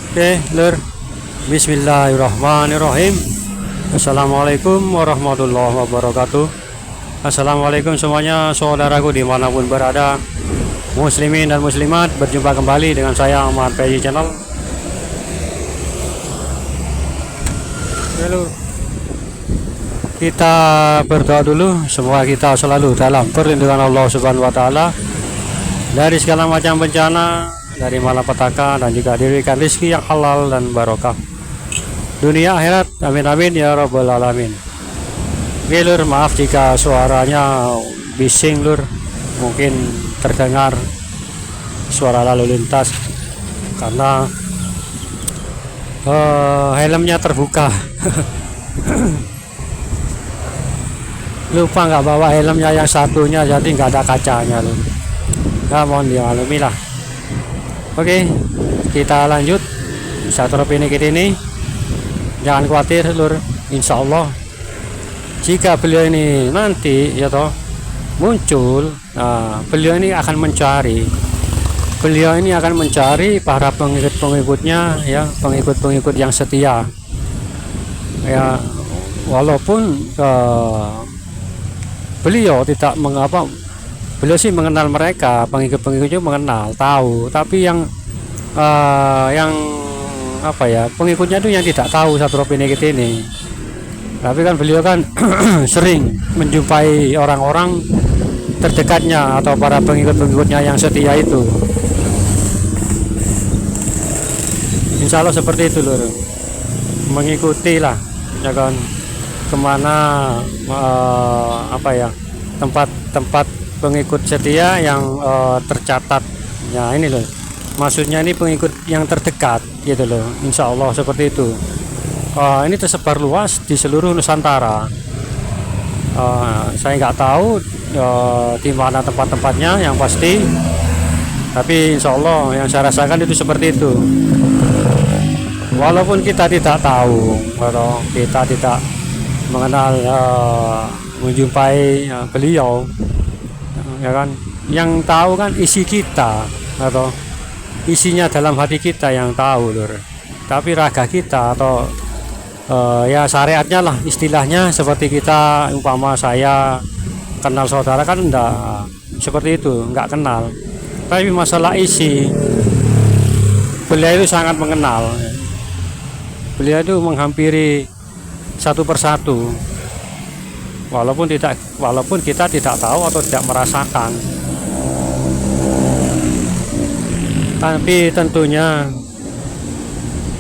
Oke, Lur. Bismillahirrahmanirrahim. Assalamualaikum warahmatullahi wabarakatuh. Assalamualaikum semuanya, saudaraku dimanapun berada, muslimin dan muslimat. Berjumpa kembali dengan saya Ahmad PJ Channel. Oke, Lur. Kita berdoa dulu, semoga kita selalu dalam perlindungan Allah Subhanahu wa taala dari segala macam bencana, dari malapetaka, dan juga diberikan rezeki yang halal dan barokah dunia akhirat. Amin amin ya rabbal alamin. Oke, Lur, maaf jika suaranya bising, Lur. Mungkin terdengar suara lalu lintas karena helmnya terbuka. Lupa nggak bawa helmnya yang satunya, jadi nggak ada kacanya, Lur. Nah, mohon dimaklumi lah. Oke, kita lanjut satu ini kita ini. Jangan khawatir, Lur. Insya Allah jika beliau ini nanti ya toh muncul, nah, beliau ini akan mencari para pengikut-pengikutnya, ya, pengikut-pengikut yang setia, ya, walaupun beliau tidak mengapa. Beliau sih mengenal mereka, pengikut-pengikutnya mengenal, tahu, tapi yang apa ya, pengikutnya itu yang tidak tahu satu penyakit ini. Tapi kan beliau kan sering menjumpai orang-orang terdekatnya atau para pengikut-pengikutnya yang setia itu. Insya Allah seperti itu, Lur. Mengikuti lah, ya kan, kemana apa ya, tempat-tempat pengikut setia yang tercatat. Ya, ini loh, maksudnya ini pengikut yang terdekat gitu loh. Insya Allah seperti itu. Ini tersebar luas di seluruh Nusantara. Saya nggak tahu di mana tempat-tempatnya yang pasti, tapi insya Allah yang saya rasakan itu seperti itu. Walaupun kita tidak tahu atau kita tidak mengenal, menjumpai beliau, ya kan, yang tahu kan isi kita atau isinya dalam hati kita yang tahu, Lur. Tapi raga kita atau ya syariatnya lah istilahnya, seperti kita umpama saya kenal saudara kan enggak seperti itu, enggak kenal. Tapi masalah isi, beliau itu sangat mengenal. Beliau itu menghampiri satu persatu, walaupun kita tidak tahu atau tidak merasakan. Tapi tentunya,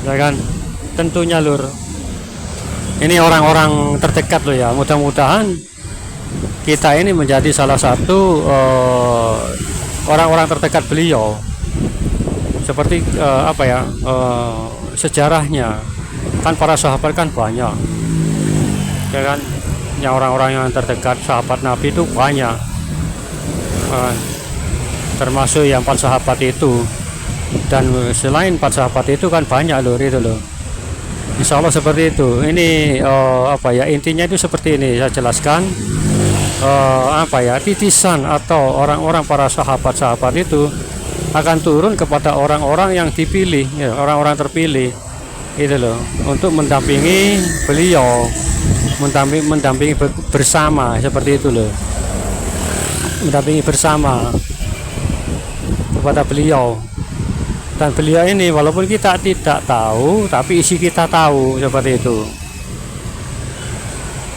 ya kan, tentunya, Lur, ini orang-orang terdekat lo ya. Mudah-mudahan kita ini menjadi salah satu orang-orang terdekat beliau. Seperti apa ya, sejarahnya kan para sahabat kan banyak, ya kan, yang orang-orang yang terdekat sahabat Nabi itu banyak, termasuk yang 4 sahabat itu, dan selain 4 sahabat itu kan banyak, Lur, itu loh. Insya Allah seperti itu. Ini apa ya, intinya itu seperti ini saya jelaskan. Apa ya, titisan atau orang-orang para sahabat-sahabat itu akan turun kepada orang-orang yang dipilih, ya, orang-orang terpilih itu loh, untuk mendampingi beliau, mendampingi bersama, seperti itu loh, mendampingi bersama kepada beliau. Dan beliau ini walaupun kita tidak tahu, tapi isi kita tahu, seperti itu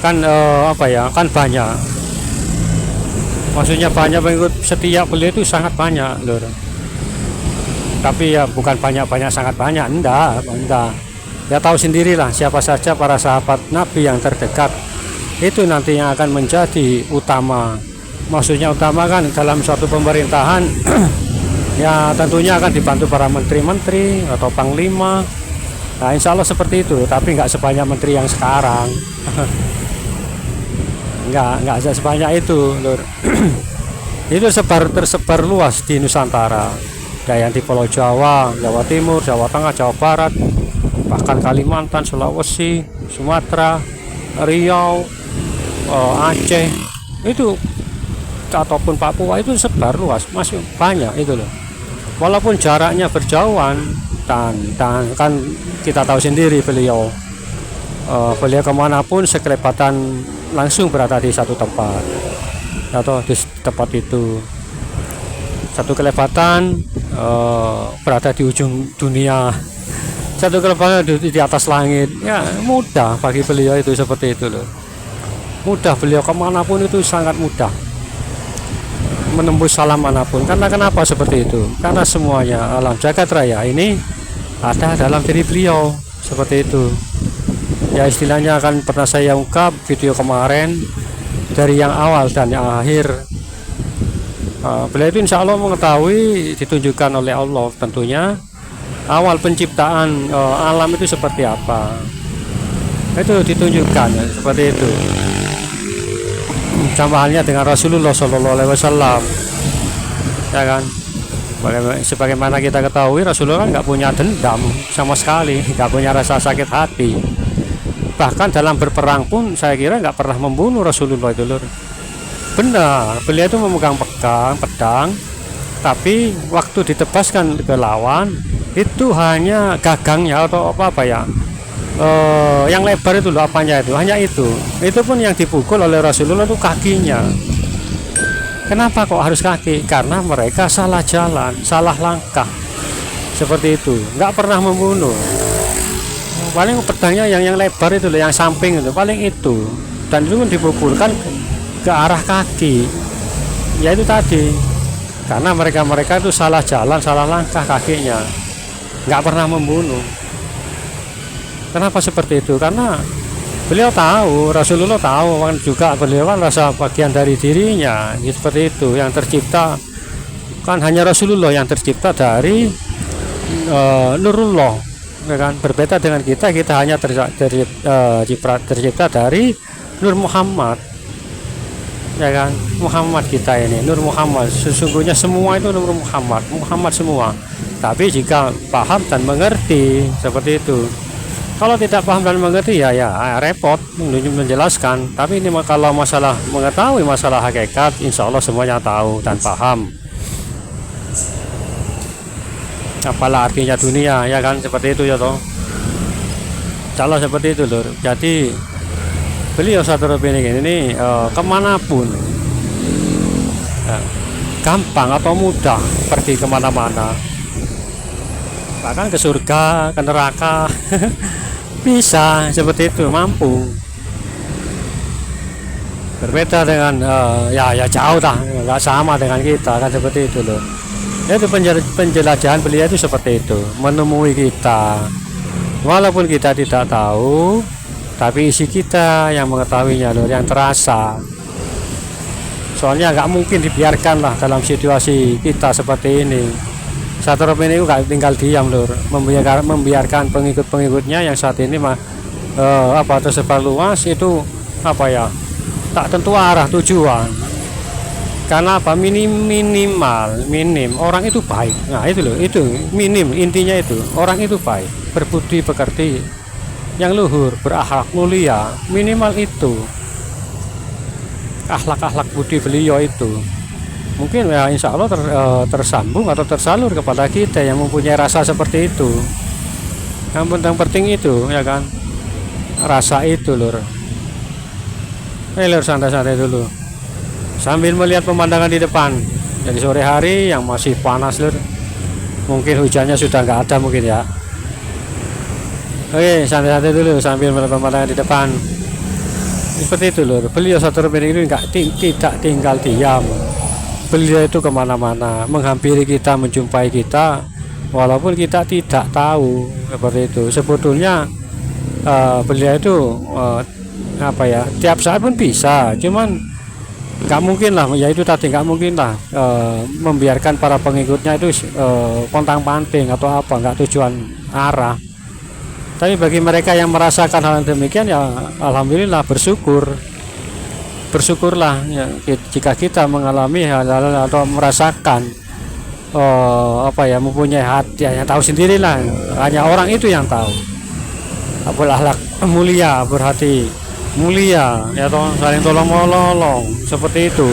kan. Apa ya, kan banyak, maksudnya banyak pengikut setiap beliau itu sangat banyak, Lur. Tapi ya bukan banyak-banyak, sangat banyak, enggak. Ya tahu sendirilah siapa saja para sahabat Nabi yang terdekat itu nanti yang akan menjadi utama. Maksudnya utama kan dalam suatu pemerintahan ya tentunya akan dibantu para menteri-menteri atau panglima. Nah, insya Allah seperti itu, tapi nggak sebanyak menteri yang sekarang. nggak sebanyak itu, Lur. Itu tersebar luas di Nusantara, ada yang di Pulau Jawa, Jawa Timur, Jawa Tengah, Jawa Barat, bahkan Kalimantan, Sulawesi, Sumatera, Riau, Aceh, itu ataupun Papua, itu sebar luas, masih banyak itu loh. Walaupun jaraknya berjauhan, dan kan kita tahu sendiri beliau kemanapun sekelebatan langsung berada di satu tempat atau di tempat itu, satu kelebatan berada di ujung dunia, satu kelebatan di atas langit. Ya mudah bagi beliau itu seperti itu loh, mudah, beliau kemanapun itu sangat mudah menembus alam manapun. Karena kenapa seperti itu? Karena semuanya alam jagat raya ini ada dalam diri beliau, seperti itu ya. Istilahnya akan pernah saya ungkap video kemarin, dari yang awal dan yang akhir. Beliau itu insya Allah mengetahui, ditunjukkan oleh Allah tentunya, awal penciptaan alam itu seperti apa, itu ditunjukkan seperti itu. Sama halnya dengan Rasulullah Shallallahu Alaihi Wasallam, ya kan. Sebagaimana kita ketahui, Rasulullah kan nggak punya dendam sama sekali, nggak punya rasa sakit hati. Bahkan dalam berperang pun saya kira nggak pernah membunuh Rasulullah itu lur. Benar, beliau itu memegang pedang, tapi waktu ditebaskan ke lawan itu hanya gagangnya atau apa ya, yang lebar itu loh, apanya itu, hanya itu pun yang dipukul oleh Rasulullah itu kakinya. Kenapa kok harus kaki? Karena mereka salah jalan, salah langkah, seperti itu, nggak pernah membunuh. Paling pedangnya yang lebar itu loh, yang samping itu paling itu, dan itu pun dipukulkan ke arah kaki, ya itu tadi, karena mereka itu salah jalan, salah langkah kakinya, nggak pernah membunuh. Kenapa seperti itu? Karena beliau tahu, Rasulullah tahu kan, juga beliau kan rasa bagian dari dirinya seperti itu, yang tercipta kan hanya Rasulullah yang tercipta dari nurullah, ya kan. Berbeda dengan kita hanya tercipta dari Nur Muhammad, ya kan. Muhammad kita ini Nur Muhammad, sesungguhnya semua itu Nur Muhammad semua. Tapi jika paham dan mengerti seperti itu, kalau tidak paham dan mengerti ya repot menjelaskan. Tapi ini kalau masalah mengetahui masalah hakikat, insya Allah semuanya tahu dan paham. Apalah artinya dunia, ya kan, seperti itu ya toh. Kalau seperti itu lur. Jadi beliau satu ini kemanapun gampang atau mudah pergi kemana-mana, bahkan ke surga, ke neraka bisa, seperti itu, mampu. Berbeda dengan ya jauh dah, nggak sama dengan kita kan, seperti itu loh. Itu penjelajahan beliau itu seperti itu, menemui kita walaupun kita tidak tahu, tapi isi kita yang mengetahuinya loh, yang terasa. Soalnya nggak mungkin dibiarkan lah dalam situasi kita seperti ini. Satu ini nggak tinggal diam lur, membiarkan pengikut-pengikutnya yang saat ini tersebar luas itu tak tentu arah tujuan. Karena apa? Minim orang itu baik. Nah itu loh, itu minim, intinya itu orang itu baik, berbudi pekerti, yang luhur, berakhlak mulia, minimal itu akhlak budi beliau itu. Mungkin ya insya Allah tersambung atau tersalur kepada kita yang mempunyai rasa seperti itu. Yang penting itu ya kan, rasa itu lur. Lur, santai-santai dulu sambil melihat pemandangan di depan. Jadi sore hari yang masih panas lur, mungkin hujannya sudah nggak ada mungkin ya. Oke, santai-santai dulu sambil melihat pemandangan di depan. Seperti itu lur. Beliau satu ini tidak tinggal diam. Beliau itu kemana-mana, menghampiri kita, menjumpai kita, walaupun kita tidak tahu, seperti itu. Sebetulnya beliau itu tiap saat pun bisa, cuman nggak mungkin lah, ya itu tadi nggak mungkin lah membiarkan para pengikutnya itu pontang-panting atau nggak tujuan arah. Tapi bagi mereka yang merasakan hal yang demikian, ya alhamdulillah, bersyukurlah ya, jika kita mengalami hal-hal atau merasakan mempunyai hati, yang tahu sendirilah, hanya orang itu yang tahu. Akhlak mulia, berhati mulia, ya toh, saling tolong menolong, seperti itu.